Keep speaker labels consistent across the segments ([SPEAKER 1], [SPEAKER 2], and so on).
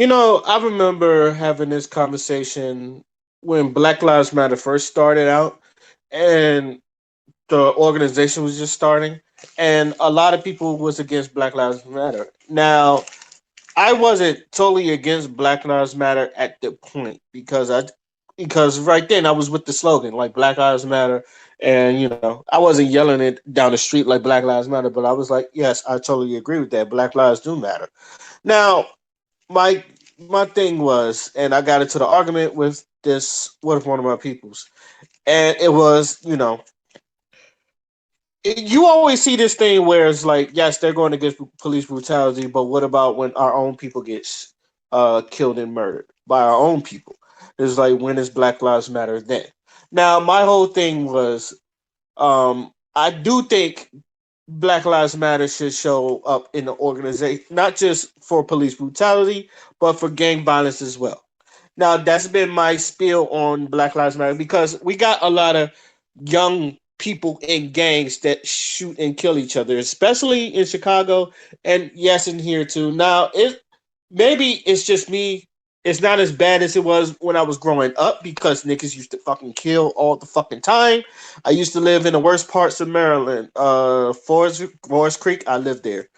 [SPEAKER 1] I remember having this conversation when Black Lives Matter first started out, and the organization was just starting, and a lot of people was against Black Lives Matter. Now, I wasn't totally against Black Lives Matter at the point because right then I was with the slogan like Black Lives Matter, and I wasn't yelling it down the street like Black Lives Matter, but I was like, yes, I totally agree with that. Black lives do matter. Now, my my thing was, and I got into the argument with this with one of my peoples, and it was, you always see this thing where it's like, yes, they're going against police brutality, but what about when our own people get killed and murdered by our own people? It's like, when is Black Lives Matter then? Now, my whole thing was, I do think Black Lives Matter should show up in the organization, not just for police brutality, but for gang violence as well. Now, that's been my spiel on Black Lives Matter because we got a lot of young people in gangs that shoot and kill each other, especially in Chicago and yes, in here too. Now, maybe it's just me. It's not as bad as it was when I was growing up because niggas used to fucking kill all the fucking time. I used to live in the worst parts of Maryland. Forest Creek, I lived there.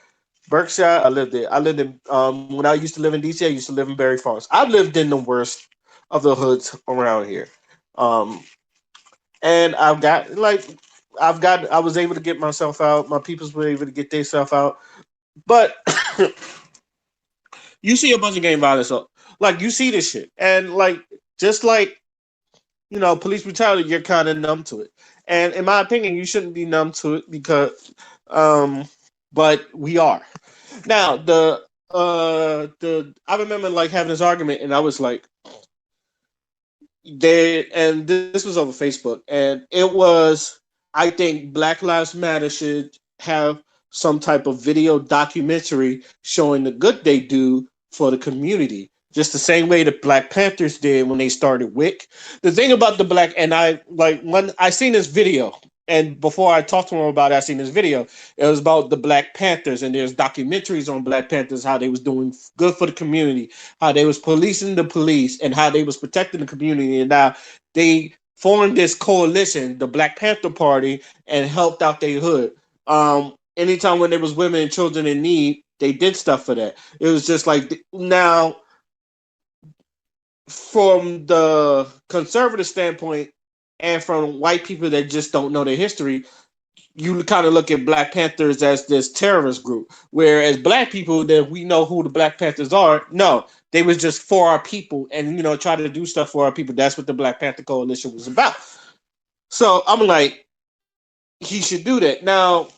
[SPEAKER 1] Berkshire, I lived there. I lived in when I used to live in DC. I used to live in Berry Farms. I've lived in the worst of the hoods around here. Um, and I was able to get myself out. My peoples were able to get themselves out. But you see a bunch of gang violence, like you see this shit, and like just like police brutality, you're kind of numb to it. And in my opinion, you shouldn't be numb to it because, um, but we are. Now the I remember like having this argument, and I was like, and this was over Facebook, and it was, I think Black Lives Matter should have some type of video documentary showing the good they do for the community, just the same way the Black Panthers did when they started WIC. The thing about the black, and I like when I seen this video, and before I talked to him about it, I seen this video. It was about the Black Panthers, and there's documentaries on Black Panthers, how they was doing good for the community, how they was policing the police, and how they was protecting the community. And now they formed this coalition, the Black Panther Party, and helped out their hood. Anytime when there was women and children in need, they did stuff for that. It was just like, now from the conservative standpoint and from white people that just don't know their history, you kind of look at Black Panthers as this terrorist group, whereas black people that we know who the Black Panthers are, no, they was just for our people and try to do stuff for our people. That's what the Black Panther Coalition was about. So I'm like, he should do that. Now,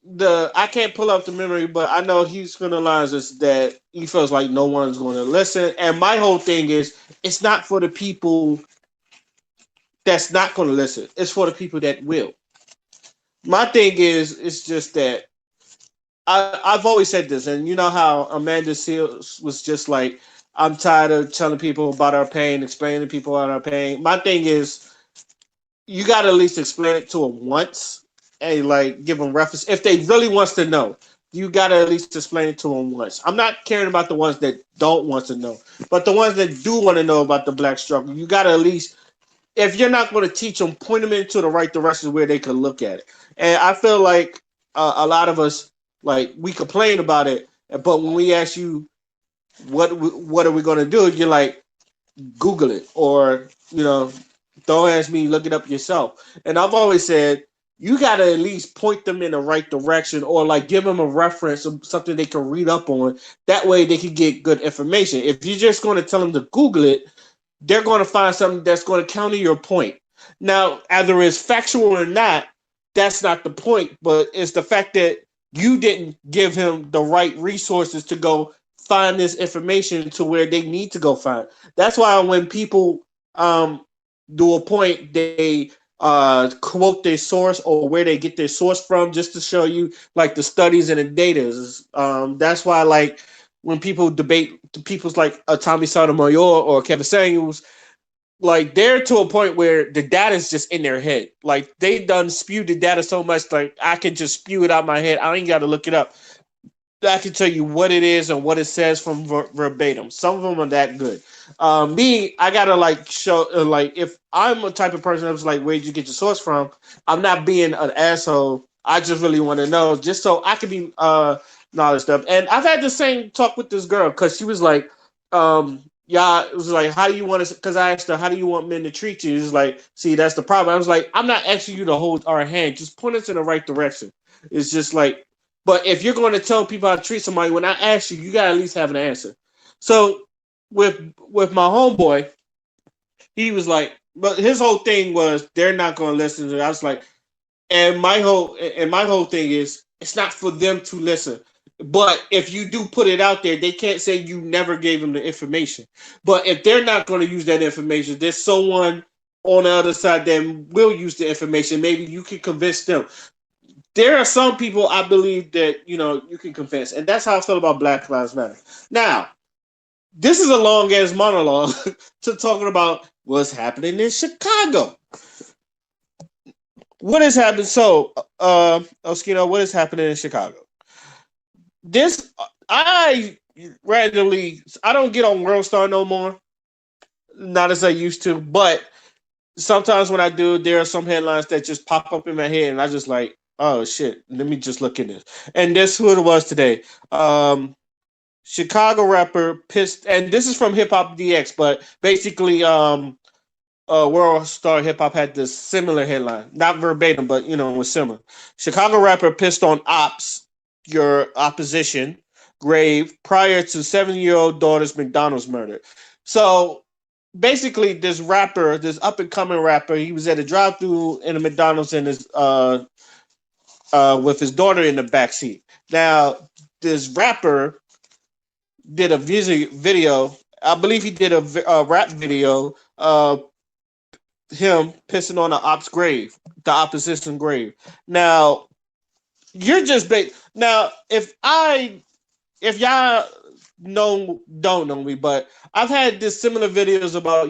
[SPEAKER 1] the I can't pull up the memory, but I know he's gonna realize this, that he feels like no one's going to listen. And my whole thing is, it's not for the people that's not going to listen. It's for the people that will. My thing is, it's just that I've always said this, and you know how Amanda Seals was just like, I'm tired of telling people about our pain, explaining to people about our pain. My thing is, you got to at least explain it to them once and like give them reference if they really wants to know. You got to at least explain it to them once. I'm not caring about the ones that don't want to know, but the ones that do want to know about the black struggle, you got to at least, if you're not going to teach them, point them into the right direction where they can look at it. And I feel like a lot of us, like, we complain about it, but when we ask you what are we going to do, you're like, Google it, or don't ask me, look it up yourself. And I've always said, you got to at least point them in the right direction, or like give them a reference of something they can read up on. That way they can get good information. If you're just going to tell them to Google it, they're going to find something that's going to counter your point. Now, either it's factual or not, that's not the point, but it's the fact that you didn't give him the right resources to go find this information to where they need to go find. That's why when people do a point, they quote their source or where they get their source from, just to show you like the studies and the data. That's why, like, when people debate people's like Tommy Sotomayor or Kevin Samuels, like, they're to a point where the data is just in their head. Like, they done spewed the data so much, like, I can just spew it out my head. I ain't got to look it up. I can tell you what it is and what it says from verbatim. Some of them are that good. Me, I gotta like show like if I'm a type of person that's like, where'd you get your source from? I'm not being an asshole. I just really want to know, just so I can be knowledge stuff. And I've had the same talk with this girl because she was like, yeah, it was like, how do you want to? Because I asked her, how do you want men to treat you? It's like, see, that's the problem. I was like, I'm not asking you to hold our hand. Just point us in the right direction. It's just like, but if you're going to tell people how to treat somebody, when I ask you, you got to at least have an answer. So with my homeboy, he was like, but his whole thing was they're not going to listen to it. I was like, and my whole thing is it's not for them to listen. But if you do put it out there, they can't say you never gave them the information. But if they're not going to use that information, there's someone on the other side that will use the information. Maybe you can convince them. There are some people I believe that you can convince, and that's how I feel about Black Lives Matter. Now, this is a long ass monologue to talking about what's happening in Chicago. What is happening? So, Oskino, what is happening in Chicago? This I randomly I don't get on World Star no more, not as I used to, but sometimes when I do, there are some headlines that just pop up in my head, and I just like, oh shit, let me just look at this. And this who it was today. Chicago rapper pissed, and this is from Hip Hop DX, but basically, World Star Hip Hop had this similar headline, not verbatim, but it was similar. Chicago rapper pissed on ops, your opposition, grave prior to 7-year-old daughter's McDonald's murder. So basically, this up and coming rapper, he was at a drive through in a McDonald's in his with his daughter in the backseat. Now, this rapper did a video. I believe he did a rap video. Him pissing on the ops grave, the opposition grave. Now, you're just now. If y'all don't know me, but I've had this similar videos about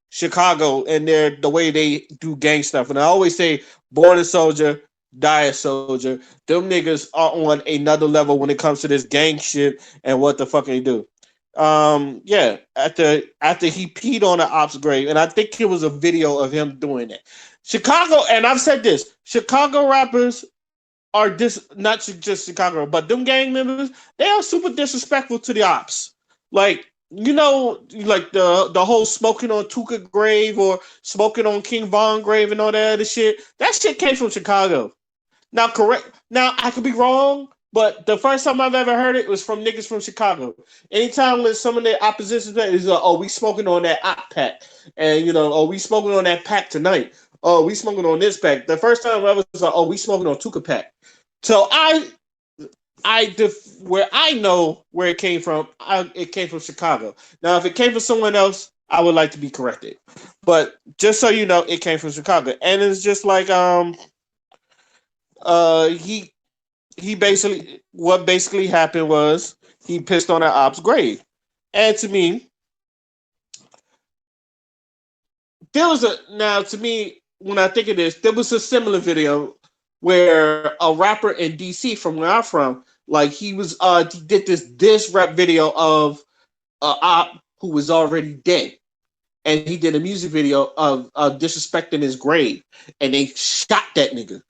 [SPEAKER 1] Chicago and the way they do gang stuff, and I always say, born a soldier, die a soldier. Them niggas are on another level when it comes to this gang shit and what the fuck they do. Yeah, after he peed on the ops grave, and I think it was a video of him doing it. Chicago, and I've said this, Chicago rappers are not just Chicago, but them gang members, they are super disrespectful to the ops. Like, like the whole smoking on Tuka grave or smoking on King Von grave and all that other shit. That shit came from Chicago. Now, correct. Now, I could be wrong, but the first time I've ever heard it was from niggas from Chicago. Anytime when some of the opposition is like, oh, we smoking on that op pack, and oh, we smoking on that pack tonight. Oh, we smoking on this pack. The first time I was like, oh, we smoking on Tuka pack. So where I know where it came from, it came from Chicago. Now, if it came from someone else, I would like to be corrected. But just so you know, it came from Chicago, and it's just like he basically happened was he pissed on an op's grave, and to me, to me when I think of this, there was a similar video where a rapper in DC from where I'm from, like he did this rap video of a op who was already dead, and he did a music video of disrespecting his grave, and they shot that nigga,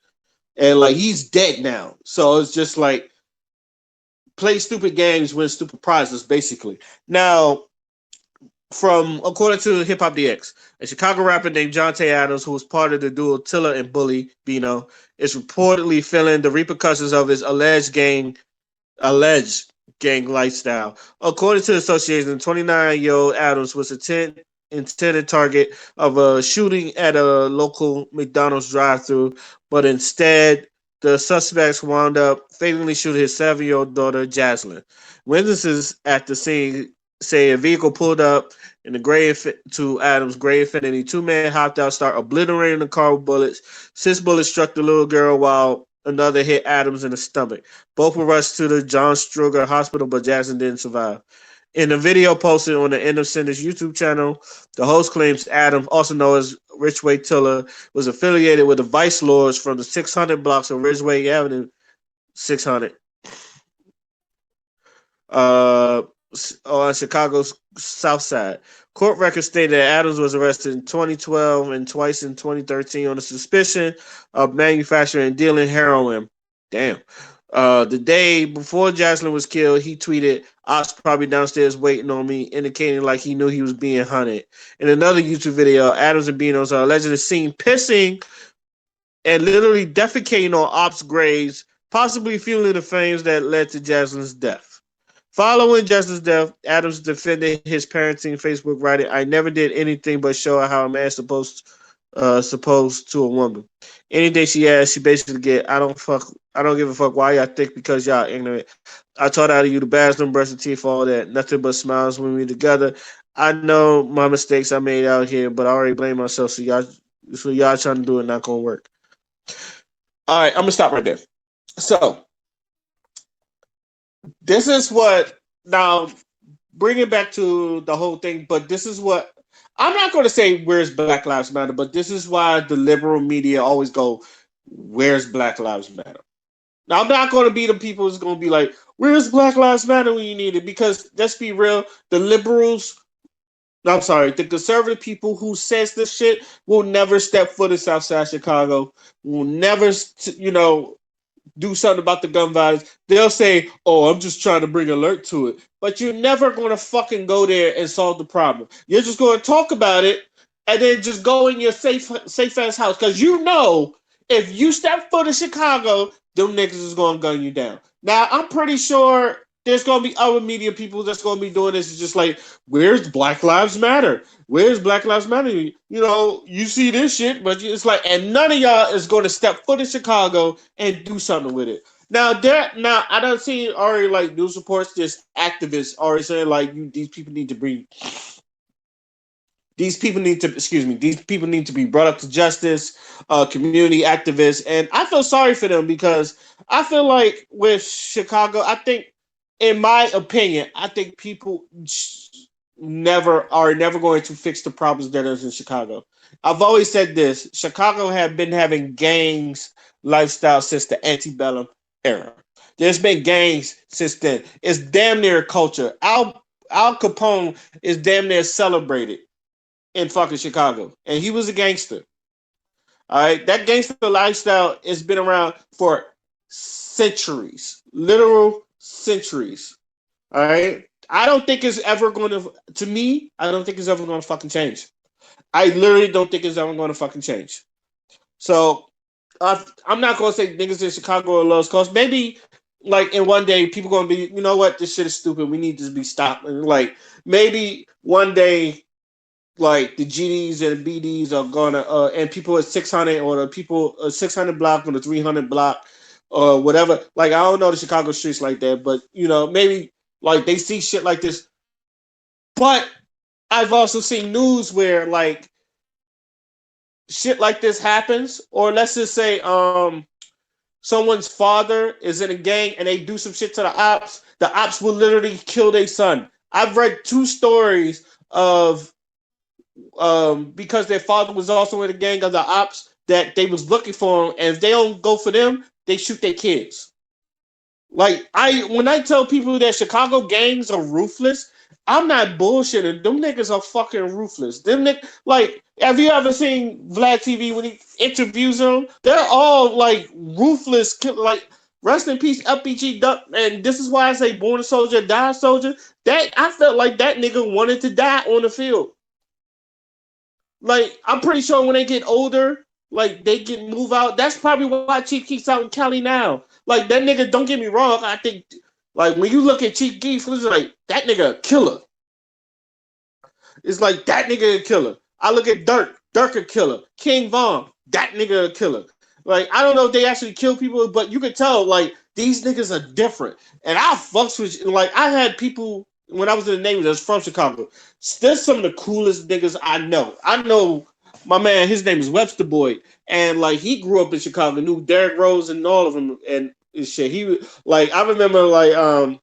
[SPEAKER 1] and like he's dead now. So it's just like play stupid games, win stupid prizes, basically. Now, according to Hip Hop DX, a Chicago rapper named Jonte Adams, who was part of the duo Tilla and Bully Bino, is reportedly feeling the repercussions of his alleged gang lifestyle. According to the association, 29-year-old Adams was intended target of a shooting at a local McDonald's drive-thru, but instead the suspects wound up fatally shooting his 7-year-old daughter, Jaslyn. Witnesses at the scene say a vehicle pulled up in the to Adams' gray Infiniti. 2 men hopped out, start obliterating the car with bullets. 6 bullets struck the little girl while another hit Adams in the stomach. Both were rushed to the John Struger Hospital, but Jackson didn't survive. In a video posted on the End of Sentence YouTube channel, the host claims Adams, also known as Ridgeway Tiller, was affiliated with the Vice Lords from the 600 blocks of Ridgeway Avenue 600. uh, on Chicago's South Side. Court records stated that Adams was arrested in 2012 and twice in 2013 on the suspicion of manufacturing and dealing heroin. Damn. The day before Jocelyn was killed, he tweeted, "Ops probably downstairs waiting on me," indicating like he knew he was being hunted. In another YouTube video, Adams and Beanos are allegedly seen pissing and literally defecating on Ops' graves, possibly fueling the flames that led to Jocelyn's death. Following Justin's death, Adams defended his parenting Facebook, writing, "I never did anything but show her how a man's supposed to a woman. Anything she asked, she basically get. I don't give a fuck why y'all think because y'all ignorant. I taught how to use the bathroom, brush the teeth, all that. Nothing but smiles when we together. I know my mistakes I made out here, but I already blame myself. So y'all trying to do it not gonna work." All right, I'm gonna stop right there. So this is what now bring it back to the whole thing, but this is what I'm not going to say where's Black Lives Matter, but this is why the liberal media always go, "Where's Black Lives Matter?" Now, I'm not going to be the people who's going to be like, "Where's Black Lives Matter when you need it?" Because let's be real, the liberals, I'm sorry, the conservative people who says this shit will never step foot in Southside Chicago, will never, do something about the gun violence. They'll say, "Oh, I'm just trying to bring alert to it." But you're never going to fucking go there and solve the problem. You're just going to talk about it and then just go in your safe ass house. Because you know, if you step foot in Chicago, them niggas is going to gun you down. Now, I'm pretty sure there's going to be other media people that's going to be doing this. It's just like, "Where's Black Lives Matter? Where's Black Lives Matter?" You see this shit, but it's like, and none of y'all is going to step foot in Chicago and do something with it. Now I don't see already like news reports, just activists already saying like these people need to be these people need to be brought up to justice, community activists, and I feel sorry for them because I feel like with Chicago, I think, in my opinion, I think people never going to fix the problems that is in Chicago. I've always said this: Chicago have been having gangs lifestyle since the antebellum era. There's been gangs since then. It's damn near culture. Al Capone is damn near celebrated in fucking Chicago, and he was a gangster. All right, that gangster lifestyle has been around for centuries, literal centuries. All right, I don't think it's ever going to. To me, I don't think it's ever going to fucking change. I literally don't think it's ever going to fucking change. So I'm not going to say niggas in Chicago are lowest cost. Maybe like in one day, people going to be, you know what, this shit is stupid. We need to be stopped. And like maybe one day like the GDs and BDs are gonna and people at 600 or the people 600 block or the 300 block or whatever. Like I don't know the Chicago streets like that, but maybe like they see shit like this. But I've also seen news where like shit like this happens, or let's just say someone's father is in a gang and they do some shit to the ops. The ops will literally kill their son. I've read two stories of because their father was also in a gang of the ops that they was looking for him, and if they don't go for them, they shoot their kids. Like when I tell people that Chicago gangs are ruthless, I'm not bullshitting. Them niggas are fucking ruthless. Like, have you ever seen Vlad TV when he interviews them? They're all like ruthless. Like, rest in peace, LPG Duck. And this is why I say born a soldier, die a soldier. That I felt like that nigga wanted to die on the field. Like, I'm pretty sure when they get older, like they get move out. That's probably why Chief Keef's out in Cali now. Like that nigga, don't get me wrong. I think like when you look at Chief Keef, it's like that nigga a killer. It's like that nigga a killer. I look at Dirk a killer. King Von, that nigga a killer. Like I don't know if they actually kill people, but you can tell like these niggas are different. And I fucks with like I had people when I was in the Navy that's from Chicago. Still some of the coolest niggas I know. I know my man, his name is Webster Boyd, and like he grew up in Chicago, knew Derrick Rose and all of them and shit. He like I remember like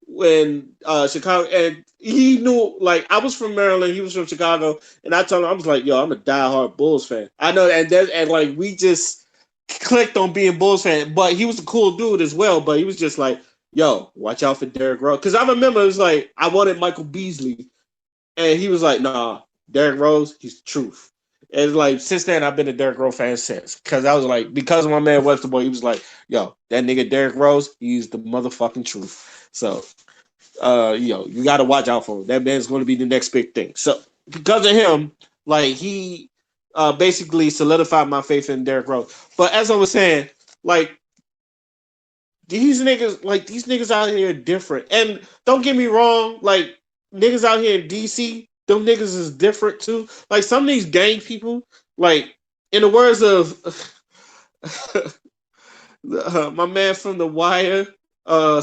[SPEAKER 1] when Chicago and he knew like I was from Maryland, he was from Chicago, and I told him I was like, "Yo, I'm a diehard Bulls fan." I know, and like we just clicked on being Bulls fan, but he was a cool dude as well. But he was just like, yo, watch out for Derrick Rose. Because I remember it was like, I wanted Michael Beasley, and he was like, nah, Derrick Rose, he's the truth. And like, since then, I've been a Derrick Rose fan since. Because I was like, because of my man Westerboy, he was like, yo, that nigga Derrick Rose, he's the motherfucking truth. So, you got to watch out for him. That man's going to be the next big thing. So, because of him, like, he basically solidified my faith in Derrick Rose. But as I was saying, like, these niggas out here are different. And don't get me wrong, like niggas out here in DC, them niggas is different too. Like some of these gang people, like in the words of my man from The Wire,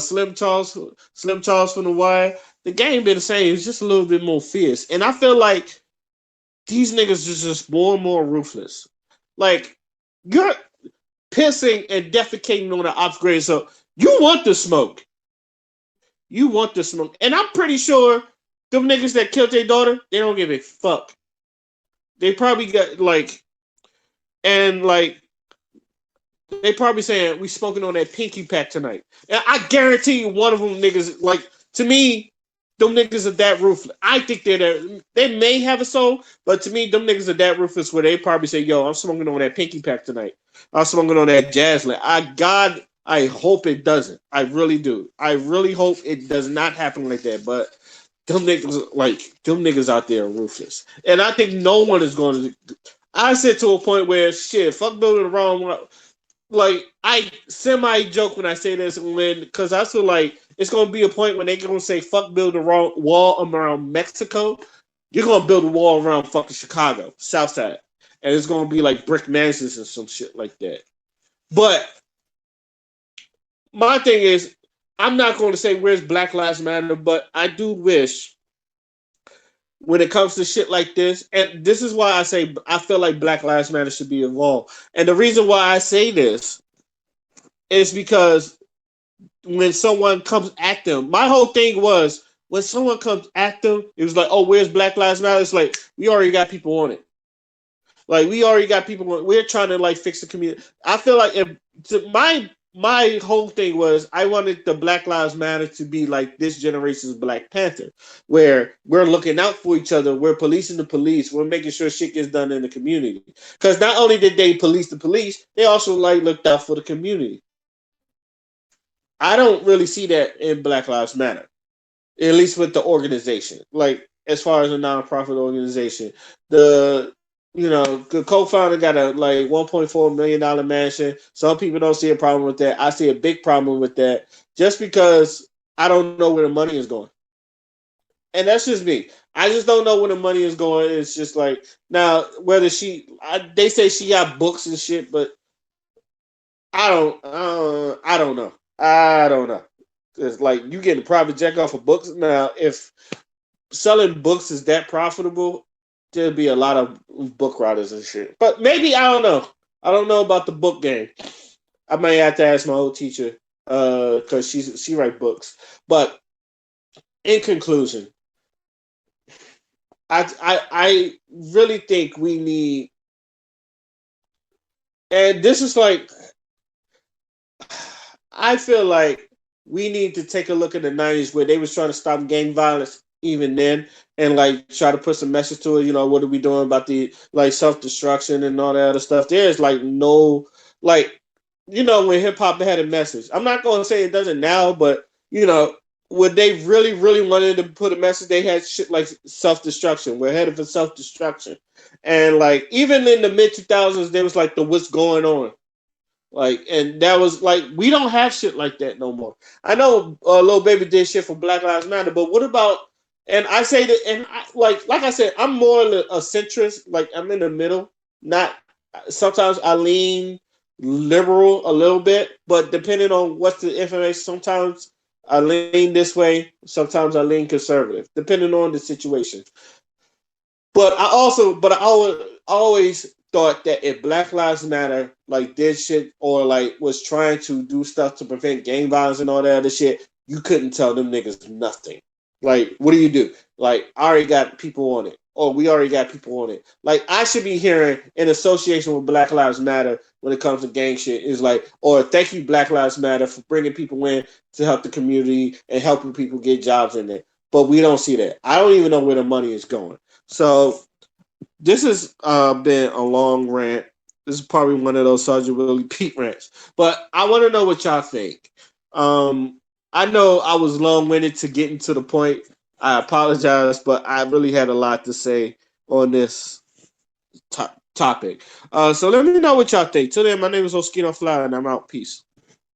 [SPEAKER 1] Slim Charles from The Wire, the game been the same. It's just a little bit more fierce. And I feel like these niggas is just more and more ruthless. Like you're pissing and defecating on the ops grade. So you want the smoke. You want the smoke. And I'm pretty sure them niggas that killed their daughter, they don't give a fuck. They probably got like they probably saying we smoking on that pinky pack tonight. And I guarantee you one of them niggas, like to me, them niggas are that ruthless. I think they may have a soul, but to me, them niggas are that ruthless where they probably say, yo, I'm smoking on that pinky pack tonight. I'm smoking on that jazz lit. I hope it doesn't. I really do. I really hope it does not happen like that. But them niggas out there are ruthless. And I think no one is going to. I said to a point where shit, fuck building the wrong one. Like I semi joke when I say this, because I feel like it's gonna be a point when they're gonna say fuck build the wrong wall around Mexico. You're gonna build a wall around fucking Chicago, South Side, and it's gonna be like brick mansions and some shit like that. But my thing is, I'm not going to say where's Black Lives Matter, but I do wish when it comes to shit like this, and this is why I say I feel like Black Lives Matter should be involved. And the reason why I say this is because when someone comes at them, my whole thing was when someone comes at them, it was like, oh, where's Black Lives Matter? It's like we already got people on it. Like we already got people on. We're trying to like fix the community. I feel like if my whole thing was I wanted the Black Lives Matter to be like this generation's Black Panther, where we're looking out for each other, we're policing the police, we're making sure shit gets done in the community. Because not only did they police the police, they also like looked out for the community. I don't really see that in Black Lives Matter, at least with the organization. Like as far as a nonprofit organization, the co-founder got a like $1.4 million mansion. Some people don't see a problem with that. I see a big problem with that, just because I don't know where the money is going, and that's just me. I just don't know where the money is going. It's just like now whether they say she got books and shit, but I don't know. I don't know. It's like you getting a private jet off of books now. If selling books is that profitable, there'll be a lot of book writers and shit. But maybe I don't know. I don't know about the book game. I might have to ask my old teacher because she write books. But in conclusion, I really think we need, and this is like, I feel like we need to take a look at the '90s where they was trying to stop gang violence even then, and like try to put some message to it. You know, what are we doing about the like self destruction and all that other stuff? There's like no like, when hip hop had a message. I'm not going to say it doesn't now, but when they really really wanted to put a message, they had shit like self destruction. We're headed for self destruction, and like even in the mid 2000s, there was like the what's going on. Like, and that was like, we don't have shit like that no more. I know Lil Baby did shit for Black Lives Matter, but what about, and I say that, and like I said, I'm more a centrist, like I'm in the middle, not, sometimes I lean liberal a little bit, but depending on what's the information, sometimes I lean this way, sometimes I lean conservative, depending on the situation. But I always thought that if Black Lives Matter like did shit or like was trying to do stuff to prevent gang violence and all that other shit, you couldn't tell them niggas nothing. Like, what do you do? Like, I already got people on it. oh, we already got people on it. Like I should be hearing in association with Black Lives Matter when it comes to gang shit is like, or thank you Black Lives Matter for bringing people in to help the community and helping people get jobs in there. But we don't see that. I don't even know where the money is going. So this has been a long rant. This is probably one of those Sergeant Willie Pete rants. But I want to know what y'all think. I know I was long winded to getting to the point. I apologize, but I really had a lot to say on this topic. So let me know what y'all think. Till then, my name is Oskino Fly, and I'm out. Peace.